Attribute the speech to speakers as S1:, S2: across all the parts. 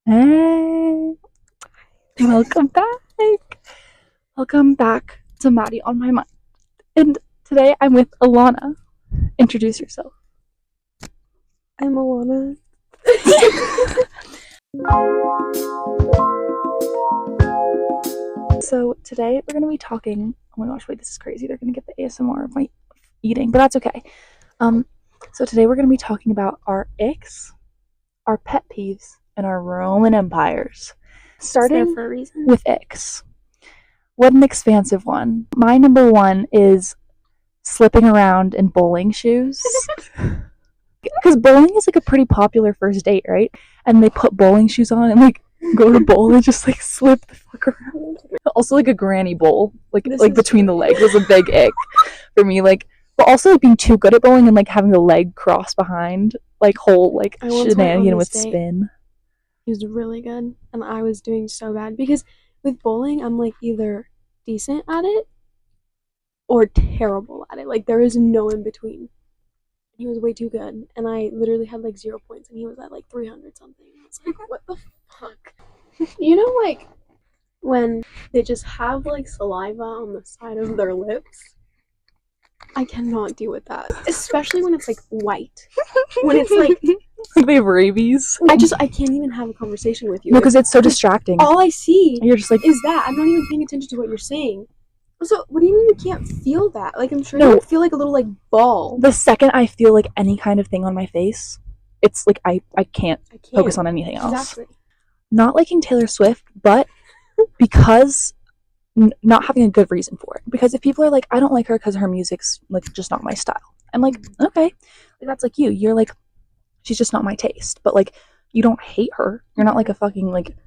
S1: Hey, welcome back. Welcome back to Maddie on My Mind. And today I'm with Alana. Introduce yourself.
S2: I'm Alana.
S1: So today we're going to be talking. Oh my gosh, wait, this is crazy. They're going to get the ASMR of my eating, but that's okay. So today we're going to be talking about our icks, our pet peeves, and our Roman empires. Starting
S2: for a reason.
S1: with icks. What an expansive one. My number one is slipping around in bowling shoes. Because bowling is like a pretty popular first date, right? And they put bowling shoes on and like go to bowl and just like slip the fuck around. Also like a granny bowl, like between the legs was a big ick for me. Like, but also like being too good at bowling and like having the leg cross behind, like whole like shenanigan with spin.
S2: He was really good, and I was doing so bad because with bowling, I'm like either decent at it or terrible at it. Like there is no in between. He was way too good, and I literally had like 0 points, and he was at like 300 something. I was like, what the fuck? You know, like when they just have like saliva on the side of their lips. I cannot deal with that, especially when it's like white. When it's like
S1: they have rabies.
S2: I can't even have a conversation with you.
S1: No, because it's so distracting.
S2: All I see
S1: you're just like
S2: is that I'm not even paying attention to what you're saying. So what do you mean you can't feel that? Like I'm sure you feel like a little like ball.
S1: The second I feel like any kind of thing on my face, it's like I can't focus on anything else.
S2: Exactly.
S1: Not liking Taylor Swift, but because not having a good reason for it. Because if people are like, I don't like her because her music's like just not my style, I'm like, okay, that's like you're like, she's just not my taste. But like, you don't hate her, you're not like a fucking like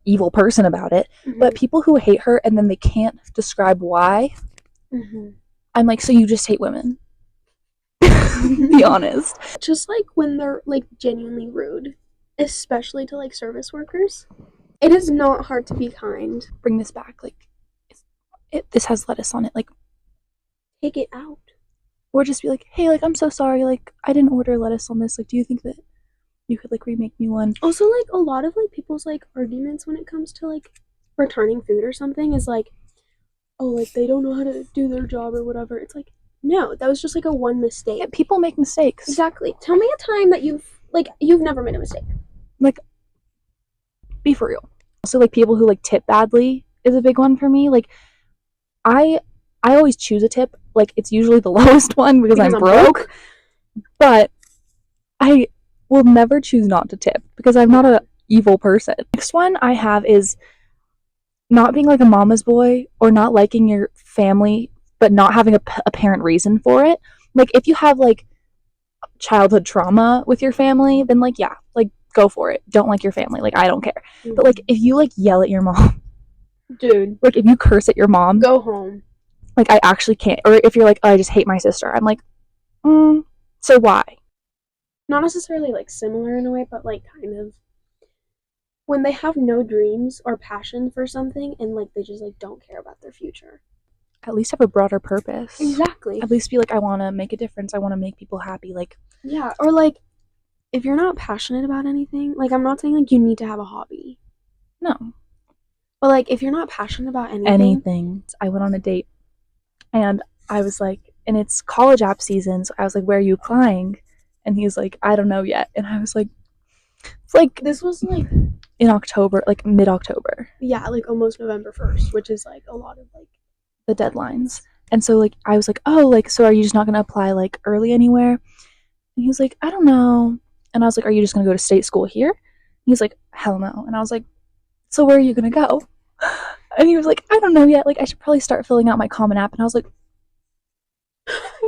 S1: evil person about it. But people who hate her and then they can't describe why, I'm like, so you just hate women. Be honest.
S2: Just like when they're like genuinely rude, especially to like service workers, it is not hard to be kind.
S1: Bring this back, like this has lettuce on it, like
S2: take it out.
S1: Or just be like, hey, like I'm so sorry, like I didn't order lettuce on this, like do you think that you could like remake me one?
S2: Also, like a lot of like people's like arguments when it comes to like returning food or something is like, oh, like they don't know how to do their job or whatever. It's like, no, that was just like a one mistake.
S1: Yeah, people make mistakes.
S2: Exactly. Tell me a time that you've never made a mistake.
S1: Like, be for real. Also, like people who like tip badly is a big one for me. Like I always choose a tip. Like it's usually the lowest one because I'm broke. But I will never choose not to tip because I'm not a evil person. Next one I have is not being like a mama's boy or not liking your family but not having a apparent reason for it. Like if you have like childhood trauma with your family, then like yeah, like go for it. Don't like your family, like I don't care. But like if you like yell at your mom,
S2: dude,
S1: like if you curse at your mom,
S2: go home.
S1: Like I actually can't. Or if you're like, oh, I just hate my sister, I'm like, so why?
S2: Not necessarily like similar in a way, but like kind of when they have no dreams or passion for something and like they just like don't care about their future.
S1: At least have a broader purpose.
S2: Exactly.
S1: At least be like, I want to make a difference, I want to make people happy. Like
S2: yeah, or like if you're not passionate about anything, like I'm not saying like you need to have a hobby,
S1: no,
S2: but like if you're not passionate about anything.
S1: I went on a date and I was like, and it's college app season, so I was like, where are you applying? And he was like, I don't know yet. And I was like, it's like
S2: this was like
S1: in October, like mid-October.
S2: Yeah, like almost November 1st, which is like a lot of like
S1: the deadlines. And so like I was like, oh, like so are you just not gonna apply like early anywhere? And he was like, I don't know. And I was like, are you just gonna go to state school here? And he was like, hell no. And I was like, so where are you gonna go? And he was like, I don't know yet, like I should probably start filling out my Common App. And I was like,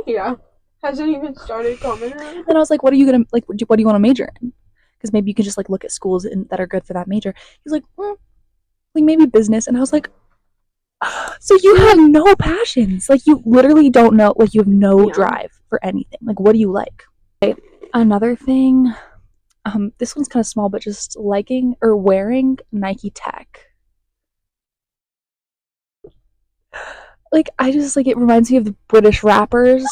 S2: yeah, hasn't even started Common App.
S1: And I was like, what are you gonna like, what do you want to major in? Because maybe you can just like look at schools that are good for that major. He's like, like maybe business. And I was like, so you have no passions, like you literally don't know, like you have no drive for anything. Like what do you like? Okay. Another thing, this one's kind of small, but just liking or wearing Nike tech. Like I just like, it reminds me of the British rappers.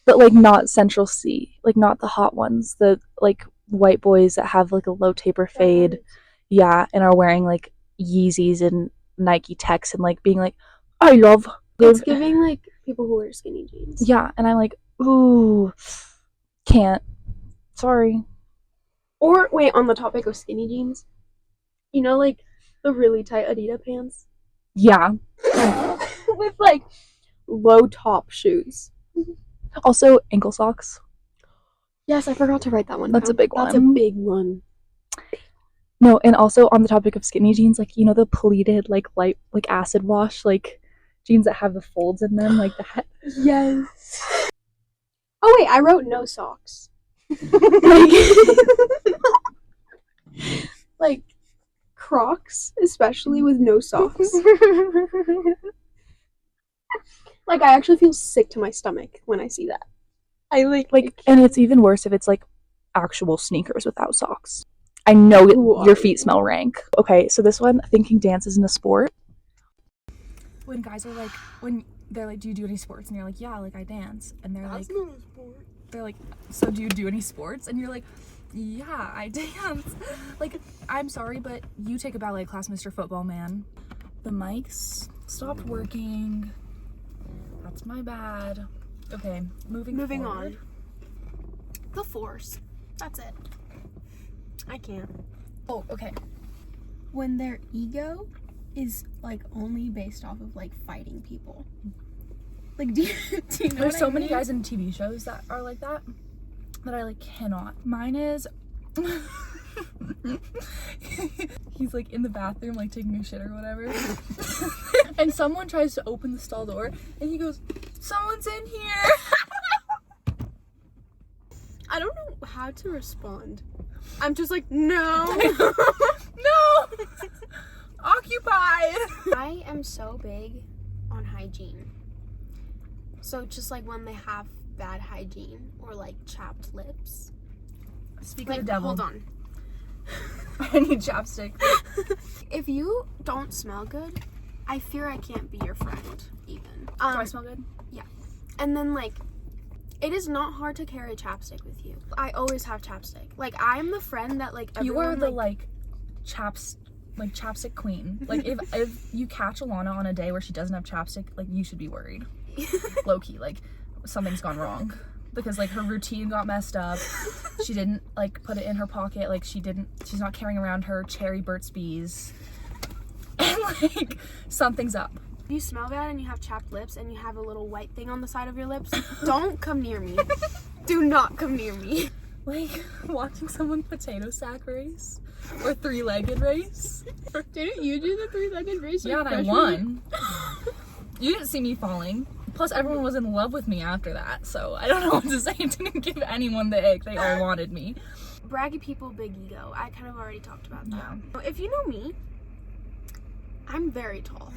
S1: But like not Central C, like not the hot ones, the like white boys that have like a low taper fade, yeah, and are wearing like Yeezys and Nike Techs and like being like, I love.
S2: It's giving like people who wear skinny jeans.
S1: Yeah, and I'm like, ooh, can't. Sorry.
S2: Or wait, on the topic of skinny jeans, you know, like the really tight Adidas pants.
S1: Yeah.
S2: With like low top shoes.
S1: Also, ankle socks.
S2: Yes, I forgot to write that one.
S1: That's
S2: down.
S1: a big one.
S2: That's a big one.
S1: No, and also on the topic of skinny jeans, like, you know, the pleated, like, light, like, acid wash, like, jeans that have the folds in them, like that.
S2: Yes. Oh, wait, I wrote no socks. Like Crocs, especially with no socks. Like, I actually feel sick to my stomach when I see that. I like,
S1: and it's even worse if it's, like, actual sneakers without socks. I know your feet smell rank. Okay, so this one, thinking dance isn't a sport. When guys are like, when they're like, do you do any sports? And you're like, yeah, like I dance. And they're
S2: that's
S1: like,
S2: not a sport.
S1: They're like, so do you do any sports? And you're like, yeah, I dance. Like, I'm sorry, but you take a ballet class, Mr. Football Man. The mics stopped working. That's my bad. Okay, moving
S2: on. The Force. That's it. I can't.
S3: Oh, okay. When their ego is like only based off of like fighting people. Like, do you know
S1: There's so
S3: what I
S1: many
S3: mean?
S1: guys in TV shows that are like that I like cannot. Mine is he's like in the bathroom like taking a shit or whatever. And someone tries to open the stall door and he goes, someone's in here.
S2: I don't know how to respond. I'm just like, no.
S1: No. Occupied.
S3: I am so big on hygiene. So just like when they have bad hygiene or like chapped lips.
S1: Speak
S3: Like,
S1: of the devil.
S3: hold on.
S1: I need chapstick.
S3: If you don't smell good, I fear I can't be your friend even.
S1: Do I smell good?
S3: And then like, it is not hard to carry chapstick with you. I always have chapstick. Like, I'm the friend that like
S1: You are
S3: everyone,
S1: the like chapstick queen. Like if you catch Alana on a day where she doesn't have chapstick, like you should be worried. Low key, like something's gone wrong. Because like her routine got messed up. She didn't like put it in her pocket, like she's not carrying around her cherry Burt's Bees. And like something's up.
S3: If you smell bad and you have chapped lips and you have a little white thing on the side of your lips, don't come near me. Do not come near me.
S1: Like watching someone potato sack race or three-legged race.
S2: Didn't you do the three-legged race?
S1: Yeah, and I won. You didn't see me falling. Plus, everyone was in love with me after that, so I don't know what to say. It didn't give anyone the ick. They all wanted me.
S3: Braggy people, big ego. I kind of already talked about that.
S1: Yeah.
S3: If you know me, I'm very tall.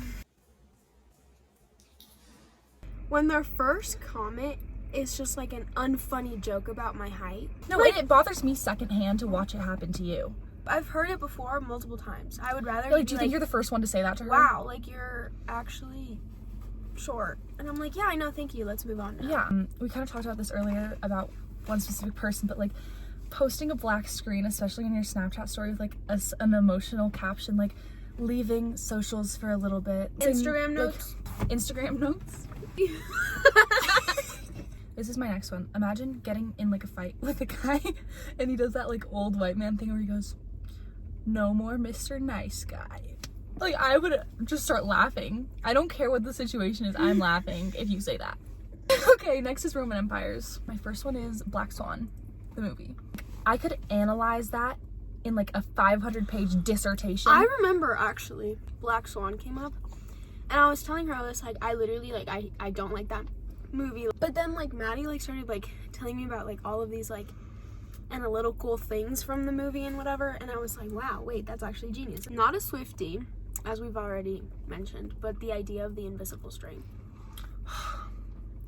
S3: When their first comment is just like an unfunny joke about my height.
S1: No, like, it bothers me secondhand to watch it happen to you.
S3: I've heard it before multiple times. I would rather
S1: Like, do you think you're the first one to say that to her?
S3: wow, like you're actually short. And I'm like, yeah, I know, thank you. Let's move on now.
S1: Yeah. We kind of talked about this earlier about one specific person, but like posting a black screen, especially in your Snapchat story with like an emotional caption, like leaving socials for a little bit.
S3: Instagram
S1: like,
S3: notes.
S1: Instagram notes. This is my next one. Imagine getting in like a fight with a guy and he does that like old white man thing where he goes, no more Mr. Nice Guy. Like, I would just start laughing. I don't care what the situation is. I'm laughing if you say that. Okay, next is Roman Empires. My first one is Black Swan, the movie. I could analyze that in like a 500-page dissertation.
S3: I remember actually Black Swan came up and I was telling her, I was like, I literally like I don't like that movie. But then like Maddie like started like telling me about like all of these like analytical things from the movie and whatever, and I was like, wow, wait, that's actually genius. Not a Swiftie, as we've already mentioned, but the idea of the invisible string.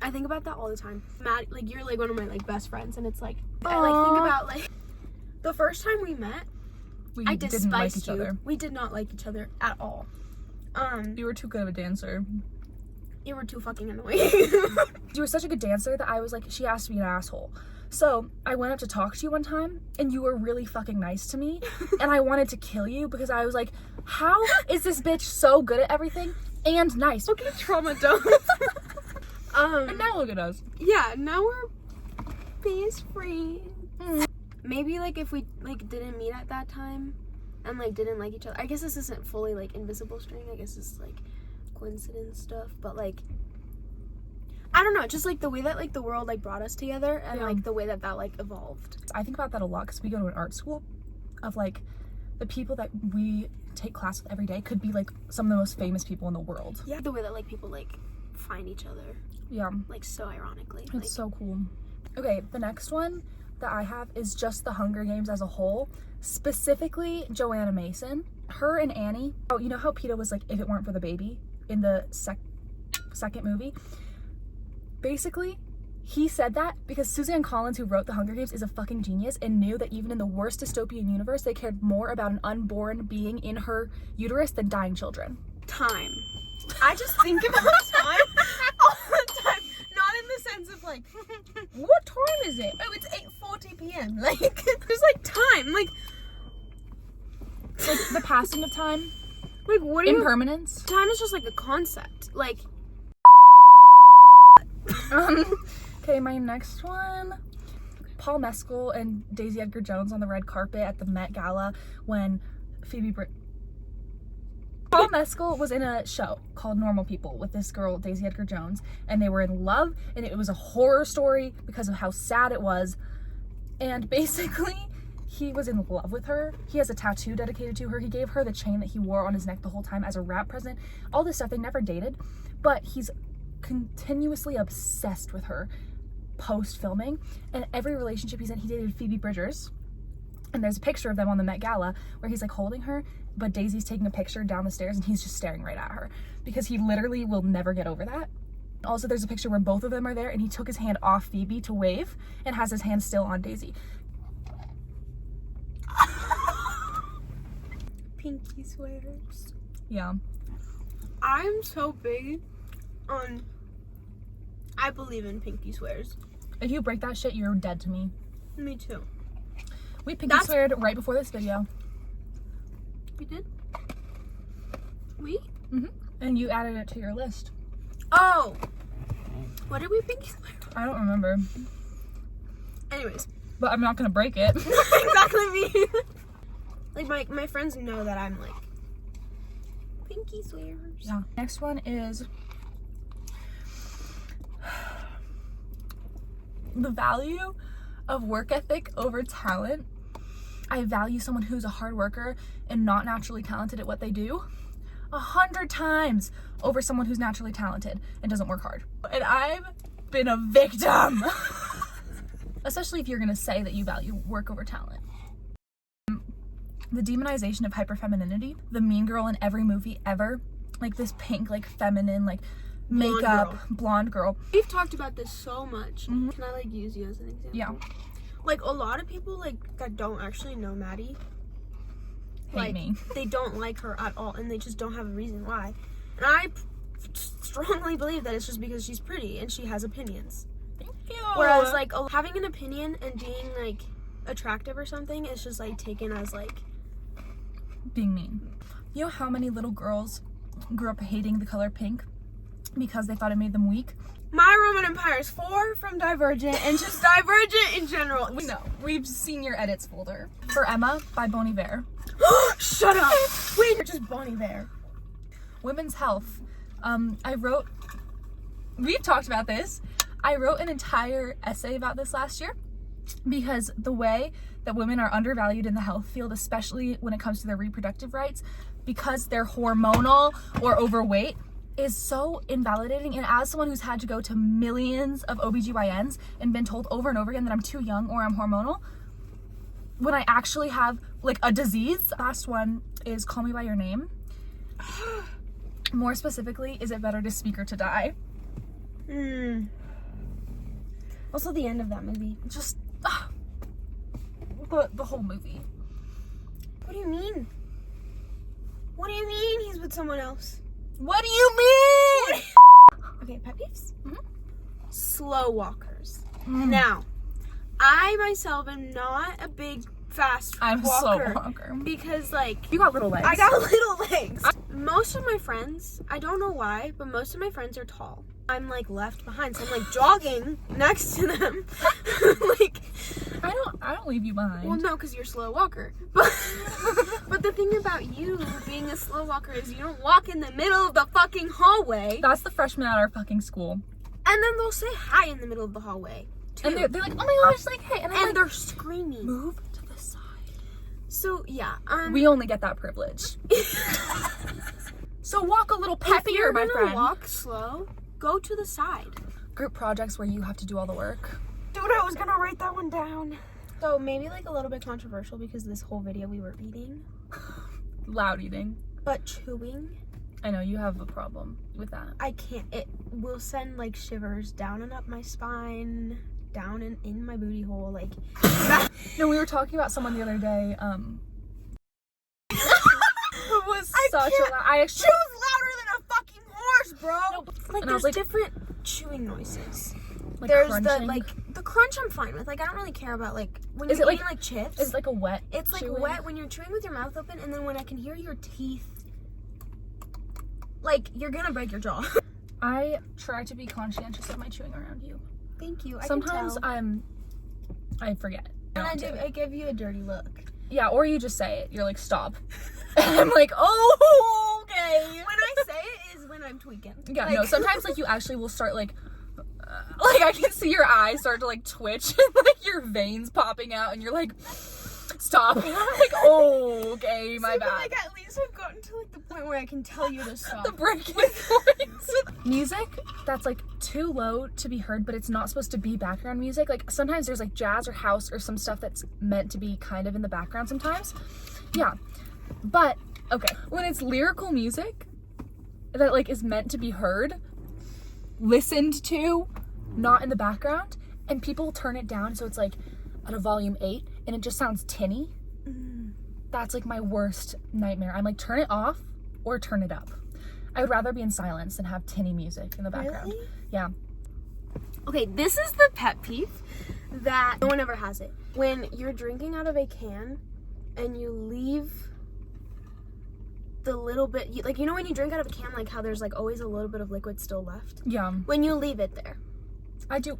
S3: I think about that all the time. Maddie, like, you're like one of my like best friends, and it's like I like think about like the first time we met, I
S1: didn't like
S3: despised
S1: each
S3: you.
S1: other.
S3: We did not like each other at all.
S1: You were too good of a dancer.
S3: You were too fucking annoying.
S1: You were such a good dancer that I was like, she asked to be an asshole. So I went up to talk to you one time and you were really fucking nice to me and I wanted to kill you because I was like, how is this bitch so good at everything and nice?
S3: Okay, trauma dump.
S1: And now look at us.
S3: Yeah, now we're best friends. Maybe like if we like didn't meet at that time and like didn't like each other. I guess this isn't fully like invisible string. I guess this is like coincidence stuff, but like I don't know, just like the way that like the world like brought us together and like the way that like evolved.
S1: I think about that a lot because we go to an art school of like the people that we take class with every day could be like some of the most famous people in the world.
S3: Yeah, the way that like people like find each other.
S1: Yeah.
S3: Like so ironically.
S1: It's
S3: like,
S1: so cool. Okay, the next one that I have is just the Hunger Games as a whole, specifically Joanna Mason. Her and Annie. Oh, you know how PETA was like, if it weren't for the baby in the second movie? Basically, he said that because Suzanne Collins, who wrote The Hunger Games, is a fucking genius and knew that even in the worst dystopian universe, they cared more about an unborn being in her uterus than dying children.
S3: Time. I just think about time all the time. Not in the sense of like, what time is it? Oh, it's 8:40 p.m. Like, there's like time. Like
S1: the passing of time.
S3: Like, what do you...
S1: Impermanence.
S3: Time is just like a concept. Like...
S1: Okay, my next one. Paul Mescal and Daisy Edgar Jones on the red carpet at the Met Gala when Paul Mescal was in a show called Normal People with this girl, Daisy Edgar Jones, and they were in love, and it was a horror story because of how sad it was. And basically, he was in love with her. He has a tattoo dedicated to her. He gave her the chain that he wore on his neck the whole time as a rap present. All this stuff. They never dated, but he's continuously obsessed with her post filming, and every relationship he's in, he dated Phoebe Bridgers, and there's a picture of them on the Met Gala where he's like holding her, but Daisy's taking a picture down the stairs and he's just staring right at her because he literally will never get over that. Also, there's a picture where both of them are there and he took his hand off Phoebe to wave and has his hand still on Daisy.
S3: Pinky sweaters.
S1: Yeah.
S3: I'm so big on... I believe in pinky swears.
S1: If you break that shit, you're dead to me.
S3: Me too.
S1: We pinky sweared right before this video.
S3: We did? We?
S1: Mm-hmm. And you added it to your list.
S3: Oh! What did we pinky swear?
S1: I don't remember.
S3: Anyways.
S1: But I'm not gonna break it.
S3: Exactly me. Like my friends know that I'm like pinky swears.
S1: Yeah. Next one is the value of work ethic over talent. I value someone who's a hard worker and not naturally talented at what they do 100 times over someone who's naturally talented and doesn't work hard. And I've been a victim. Especially if you're gonna say that you value work over talent. The demonization of hyperfemininity, the mean girl in every movie ever, like this pink, like feminine, like makeup, blonde girl.
S3: We've talked about this so much.
S1: Mm-hmm.
S3: Can I like use you as an example?
S1: Yeah.
S3: Like a lot of people like that don't actually know Maddie
S1: Hate me.
S3: They don't like her at all and they just don't have a reason why. And I strongly believe that it's just because she's pretty and she has opinions.
S1: Thank you.
S3: Whereas like having an opinion and being like attractive or something is just like taken as like
S1: being mean. You know how many little girls grew up hating the color pink because they thought it made them weak?
S3: My Roman Empire is 4 from Divergent and just Divergent in general.
S1: We know. We've seen your edits folder. For Emma by Bon Iver.
S3: Shut up! Wait, you're just Bon Iver.
S1: Women's health. We've talked about this. I wrote an entire essay about this last year because the way that women are undervalued in the health field, especially when it comes to their reproductive rights, because they're hormonal or overweight, is so invalidating. And as someone who's had to go to millions of OBGYNs and been told over and over again that I'm too young or I'm hormonal, when I actually have like a disease. Last one is Call Me By Your Name. More specifically, is it better to speak or to die?
S3: Also the end of that movie.
S1: Just the whole movie.
S3: What do you mean? What do you mean he's with someone else?
S1: What do you mean?
S3: Okay, pet peeves?
S1: Mm-hmm.
S3: Slow walkers. Now, I myself am not a big fast
S1: I'm a
S3: walker.
S1: slow walker.
S3: Because, like,
S1: You got little legs.
S3: I got little legs. Most of my friends, I don't know why, but most of my friends are tall. I'm, like, left behind, so I'm, like, jogging next to them. Like,
S1: I don't leave you behind.
S3: well, no, because you're a slow walker. But the thing about you being a slow walker is you don't walk in the middle of the fucking hallway.
S1: That's the freshmen at our fucking school.
S3: And then they'll say hi in the middle of the hallway, too.
S1: And they're like, oh my gosh, like, hey. And I'm like,
S3: they're screaming.
S1: move to the side.
S3: So, yeah.
S1: We only get that privilege. So walk a little peppier, my friend.
S3: If you're gonna walk slow, go to the side.
S1: Group projects where you have to do all the work.
S3: Dude, I was gonna write that one down. So maybe like a little bit controversial because this whole video we were eating.
S1: Loud eating.
S3: But chewing.
S1: I know, you have a problem with that.
S3: I can't. It will send like shivers down and up my spine, down and in my booty hole. Like,
S1: No, we were talking about someone the other day, it was such a loud, I actually,
S3: chews louder than a fucking horse, bro.
S1: No,
S3: Like,
S1: and I was
S3: there's
S1: like,
S3: different chewing noises.
S1: like
S3: There's
S1: crunching.
S3: the crunch I'm fine with. Like, I don't really care about like when
S1: Is
S3: you're
S1: it
S3: eating like chips.
S1: It's like a wet
S3: It's like
S1: chewing.
S3: wet when you're chewing with your mouth open, and then when I can hear your teeth, like you're gonna break your jaw.
S1: I try to be conscientious of my chewing around you.
S3: Thank you.
S1: Sometimes
S3: I
S1: I forget.
S3: can tell. And I give you a dirty look.
S1: Yeah, or you just say it. You're like, stop. And I'm like, oh, okay.
S3: When I say it is when I'm tweaking.
S1: Yeah,
S3: Like-
S1: no, sometimes like you actually will start like I can see your eyes start to like twitch and like your veins popping out and you're like, stop. And I'm like, oh, okay, my
S3: See, but,
S1: bad.
S3: like at least I've gotten to like the point where I can tell you to stop.
S1: The breaking points. Music that's like too low to be heard, but it's not supposed to be background music. Like sometimes there's like jazz or house or some stuff that's meant to be kind of in the background sometimes. Yeah. But okay, when it's lyrical music that like is meant to be heard, listened to, not in the background, and people turn it down so it's like at a volume 8 and it just sounds tinny. That's like my worst nightmare. I'm like, turn it off or turn it up. I would rather be in silence than have tinny music in the background.
S3: Really?
S1: Yeah.
S3: Okay, this is the pet peeve that no one ever has it. When you're drinking out of a can and you leave the little bit, like, you know when you drink out of a can, like how there's like always a little bit of liquid still left?
S1: Yeah.
S3: When you leave it there.
S1: I do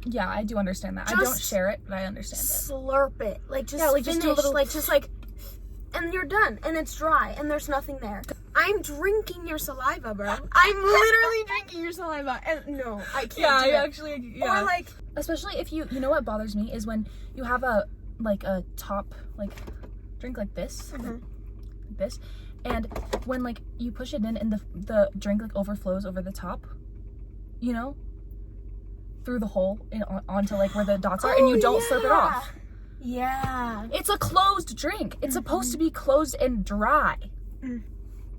S1: understand that. I
S3: Just
S1: don't share it, but I understand it.
S3: Slurp it. Like, just
S1: Yeah, like,
S3: finish,
S1: just do a little-
S3: like, and you're done, and it's dry, and there's nothing there. I'm drinking your saliva, bro. I'm literally drinking your saliva, and no, I can't do it. Or like,
S1: especially if you know what bothers me is when you have a top like drink like this, like this, and when like you push it in and the drink like overflows over the top, you know, through the hole onto like where the dots are, and you don't slurp it off.
S3: Yeah.
S1: It's a closed drink. It's supposed to be closed and dry.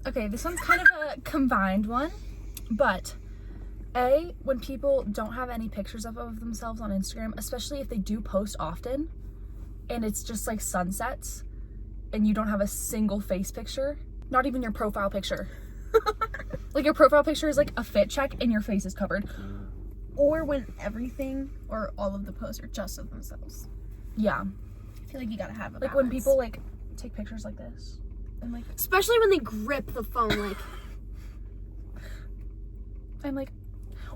S1: Okay, this one's kind of a combined one, but when people don't have any pictures of themselves on Instagram, especially if they do post often, and it's just like sunsets, and you don't have a single face picture, not even your profile picture. Like your profile picture is like a fit check and your face is covered.
S3: Or when everything or all of the posts are just of themselves.
S1: Yeah.
S3: I feel like you gotta have a
S1: Like when
S3: balance.
S1: people like take pictures like this, and like
S3: especially when they grip the phone, like.
S1: I'm like,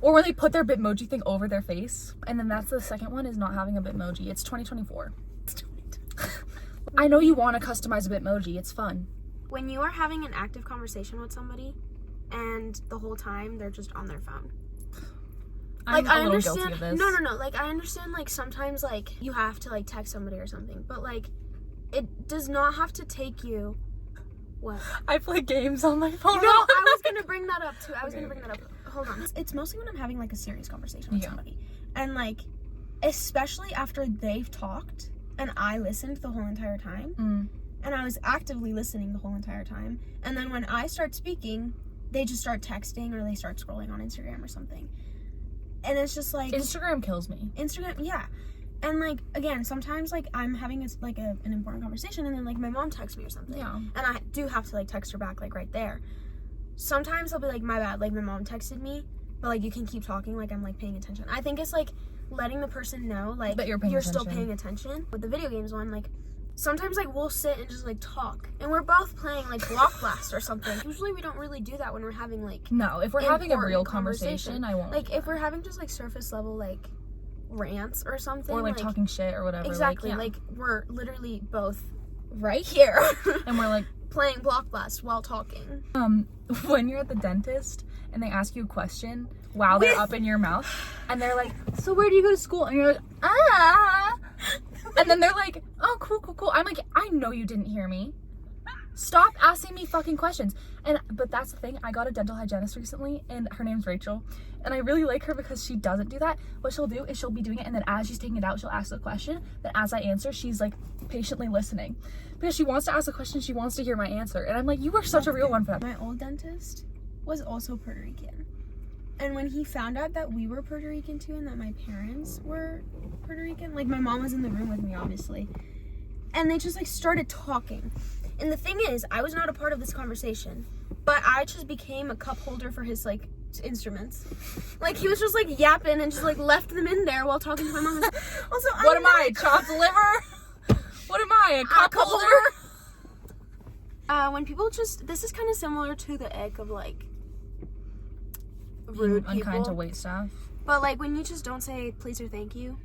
S1: or when they put their Bitmoji thing over their face, and then that's the second one is not having a Bitmoji. It's 2024. I know you want to customize a Bitmoji. It's fun.
S3: When you are having an active conversation with somebody, and the whole time they're just on their phone.
S1: I'm
S3: Like, I
S1: a little
S3: understand.
S1: guilty of this.
S3: No. Like, I understand. Like, sometimes, like, you have to like text somebody or something, but like, it does not have to take you. What?
S1: I play games on my phone.
S3: No, I was gonna bring that up too.
S1: Okay.
S3: Hold on. It's mostly when I'm having like a serious conversation with
S1: Yeah.
S3: somebody, and like, especially after they've talked and I listened the whole entire time, and I was actively listening the whole entire time, and then when I start speaking, they just start texting or they start scrolling on Instagram or something, and it's just like
S1: Instagram kills me.
S3: Instagram, yeah. And like, again, sometimes like I'm having an important conversation, and then like my mom texts me or something,
S1: Yeah.
S3: and I do have to like text her back like right there. Sometimes I'll be like, my bad, like my mom texted me, but like you can keep talking, like I'm like paying attention. I think it's like letting the person know, like,
S1: that you're
S3: still paying attention. With the video games one, like, sometimes, like, we'll sit and just, like, talk. And we're both playing, like, Block Blast or something. Usually we don't really do that when we're having, like,
S1: no, if we're having a real conversation, I won't.
S3: Like, if we're having just, like, surface level, like, rants or something.
S1: Or, like talking shit or whatever.
S3: Exactly.
S1: Like,
S3: we're literally both right here.
S1: and we're, like,
S3: playing Block Blast while talking.
S1: When you're at the dentist and they ask you a question while they're up in your mouth, and they're like, so where do you go to school? And you're like, ah. And then they're like, oh, cool. I'm like, I know you didn't hear me. Stop asking me fucking questions. But that's the thing, I got a dental hygienist recently, and her name's Rachel, and I really like her because she doesn't do that. What she'll do is she'll be doing it, and then as she's taking it out, she'll ask the question. Then as I answer, she's like patiently listening because she wants to ask a question, she wants to hear my answer, and I'm like, you are such a real one for that.
S3: My old dentist was also Puerto Rican, and when he found out that we were Puerto Rican too, and that my parents were Puerto Rican, like, my mom was in the room with me, obviously, and they just, like, started talking. And the thing is, I was not a part of this conversation, but I just became a cup holder for his, like, instruments. Like, he was just, like, yapping and just, like, left them in there while talking to my mom. Also,
S1: what am I, chopped liver? What am I, a cup holder?
S3: When people just, this is kind of similar to the egg of, like, rude people.
S1: Unkind to wait staff.
S3: But, like, when you just don't say please or thank you.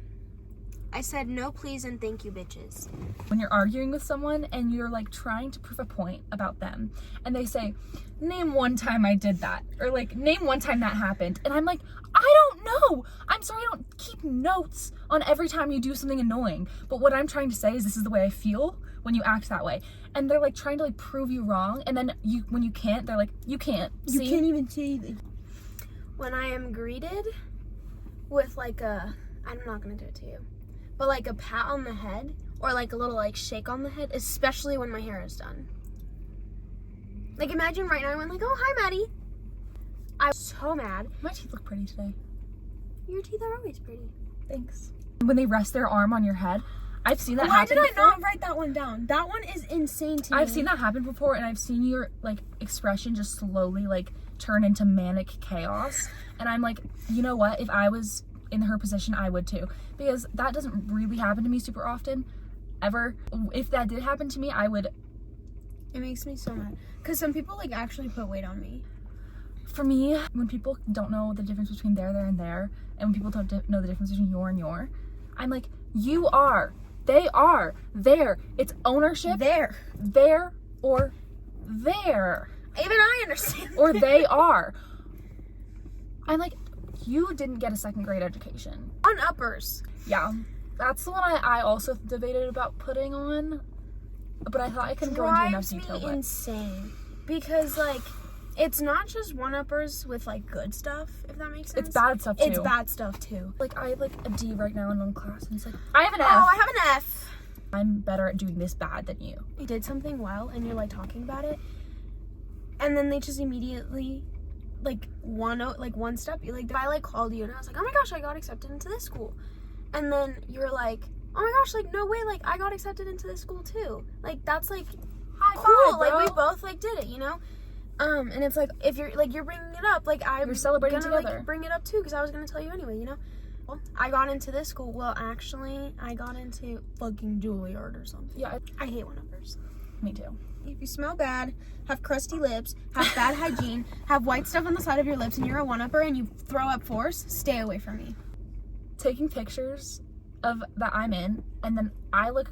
S3: I said no please and thank you, bitches.
S1: When you're arguing with someone and you're, like, trying to prove a point about them, and they say, name one time I did that, or, like, name one time that happened, and I'm like, I don't know. I'm sorry, I don't keep notes on every time you do something annoying, but what I'm trying to say is this is the way I feel when you act that way. And they're, like, trying to, like, prove you wrong, and then when you can't, they're like, you can't.
S3: You
S1: see?
S3: can't even see. When I am greeted with, like, I'm not gonna do it to you, but, like, a pat on the head or, like, a little, like, shake on the head, especially when my hair is done. Like, imagine right now I went like, oh, hi, Maddie. I'm so mad.
S1: My teeth look pretty today.
S3: Your teeth are always pretty.
S1: Thanks. When they rest their arm on your head, I've seen that happen.
S3: Why did I not write that one down? That one is insane to me.
S1: I've seen that happen before, and I've seen your, like, expression just slowly, like, turn into manic chaos. And I'm like, you know what? If I was in her position, I would too, because that doesn't really happen to me super often, ever. If that did happen to me, I would.
S3: It makes me so mad because some people, like, actually put weight on me.
S1: For me, when people don't know the difference between there, and there, and when people don't know the difference between your and your, I'm like, you are, they are, there. It's ownership. There, or there.
S3: Even I understand.
S1: Or they are. I'm like, you didn't get a second grade education.
S3: On uppers.
S1: Yeah. That's the one I also debated about putting on, but I thought I couldn't go into enough detail.
S3: Drives me insane. Because, like, it's not just one-uppers with, like, good stuff, if that makes sense.
S1: It's bad stuff, too.
S3: It's bad stuff, too.
S1: Like, I have, like, a D right now in one class, and it's like, I have an F.
S3: Oh, I have an F.
S1: I'm better at doing this bad than you.
S3: You did something well, and you're, like, talking about it, and then they just immediately, like, one step, like, I, like, called you, and I was like, oh my gosh, I got accepted into this school. And then you were like, oh my gosh, like, no way, like, I got accepted into this school, too. Like, that's, like,
S1: high
S3: cool.
S1: five,
S3: Like,
S1: bro.
S3: we both, like, did it, you know? And it's like, if you're, like, you're bringing it up, like, I'm
S1: You're celebrating
S3: gonna,
S1: together.
S3: like, bring it up, too, because I was gonna tell you anyway, you know? Well, I got into this school. Well, actually, I got into fucking Juilliard or something.
S1: Yeah,
S3: I hate one-uppers.
S1: me too.
S3: If you smell bad, have crusty lips, have bad hygiene, have white stuff on the side of your lips, and you're a one-upper and you throw up force, stay away from me.
S1: Taking pictures of that I'm in, and then I look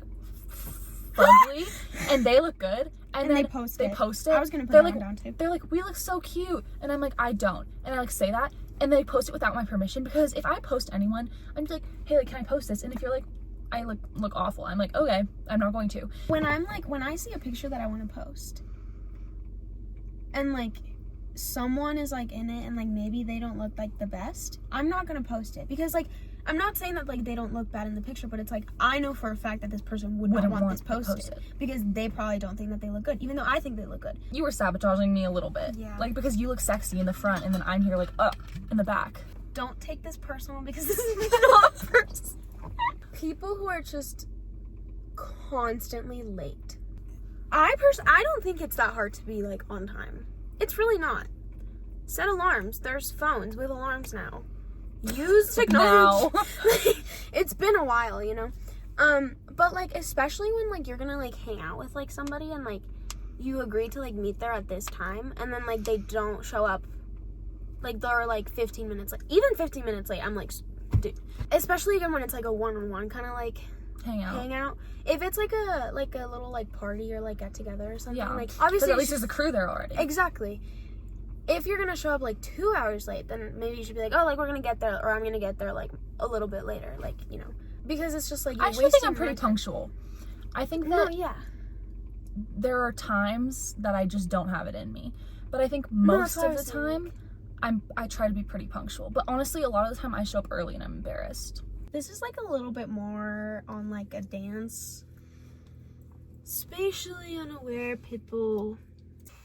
S1: ugly, and they look good, and then
S3: they post it. I was gonna put
S1: they're
S3: that
S1: like,
S3: one down too.
S1: They're like, we look so cute, and I'm like, I don't, and I, like, say that, and they post it without my permission, because if I post anyone, I'm just like, hey, like, can I post this? And if you're like, I look awful, I'm like, okay, I'm not going to.
S3: When I see a picture that I want to post, and, like, someone is, like, in it, and, like, maybe they don't look, like, the best, I'm not gonna post it, because, like, I'm not saying that, like, they don't look bad in the picture, but it's like, I know for a fact that this person would not want this posted, because they probably don't think that they look good, even though I think they look good.
S1: You were sabotaging me a little bit.
S3: Yeah.
S1: Like, because you look sexy in the front, and then I'm here, like, in the back.
S3: Don't take this personal, because this is not personal. People who are just constantly late. I don't think it's that hard to be, like, on time. It's really not. Set alarms. There's phones with alarms now. use technology.
S1: Now.
S3: It's been a while, you know. But like especially when like you're gonna like hang out with like somebody and like you agree to like meet there at this time and then like they don't show up, like they're like 15 minutes late, even 15 minutes late. I'm like, dude. Especially again when it's like a one-on-one kind of like hang out. If it's like a little like party or like get together or something, like obviously
S1: at least there's a crew there already.
S3: Exactly. If you're gonna show up like 2 hours late, then maybe you should be like, oh, like we're gonna get there, or I'm gonna get there like a little bit later, like, you know, because it's just like
S1: I actually think I'm pretty punctual. I think that there are times that I just don't have it in me, but I think most of the time I try to be pretty punctual. But honestly, a lot of the time I show up early and I'm embarrassed.
S3: This is like a little bit more on like a dance. Spatially unaware pitbull.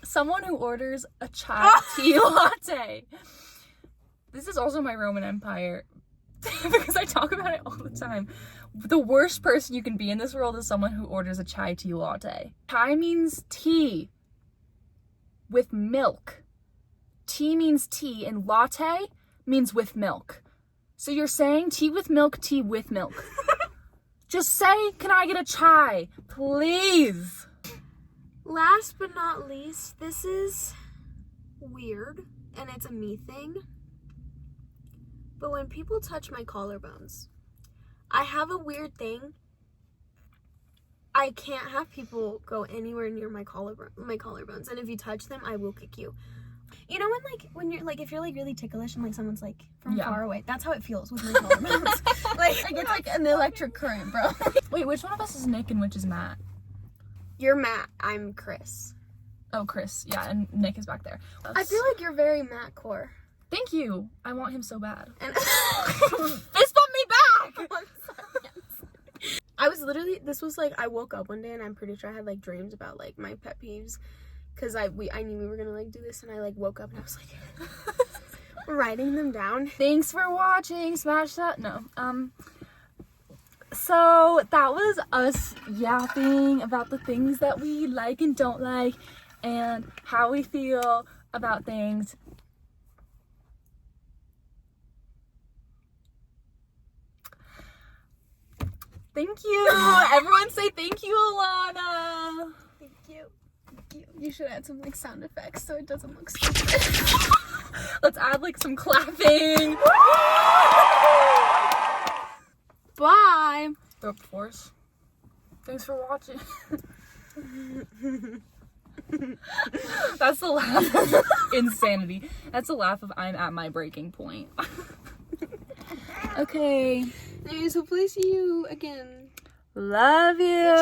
S1: Someone who orders a chai tea latte. This is also my Roman Empire because I talk about it all the time. The worst person you can be in this world is someone who orders a chai tea latte. Chai means tea with milk. Tea means tea, and latte means with milk. So you're saying tea with milk, tea with milk. Just say, can I get a chai, please?
S3: Last but not least, this is weird, and it's a me thing. But when people touch my collarbones, I have a weird thing. I can't have people go anywhere near my collarbones, and if you touch them, I will kick you. You know when you're like if you're like really ticklish and like someone's like from far away, that's how it feels with my collarbones. like it's like an electric current, bro.
S1: Wait, which one of us is Nick and which is Matt?
S3: You're Matt. I'm Chris.
S1: Oh, Chris. Yeah, and Nick is back there.
S3: I feel like you're very Matt core.
S1: Thank you. I want him so bad.
S3: And
S1: fist bump me back!
S3: I was literally, this was like, I woke up one day and I'm pretty sure I had like dreams about like my pet peeves. Because I knew we were gonna like do this, and I like woke up and I was like writing them down.
S1: Thanks for watching. Smash that. No. So that was us yapping about the things that we like and don't like and how we feel about things. Thank you. Everyone say thank you, Alana.
S3: Thank you. You should add some like sound effects so it doesn't look stupid.
S1: Let's add like some clapping.
S3: Bye.
S1: Of course. Thanks for watching. That's the laugh of insanity. That's the laugh of I'm at my breaking point. Okay.
S3: Anyways, hopefully see you again.
S1: Love you.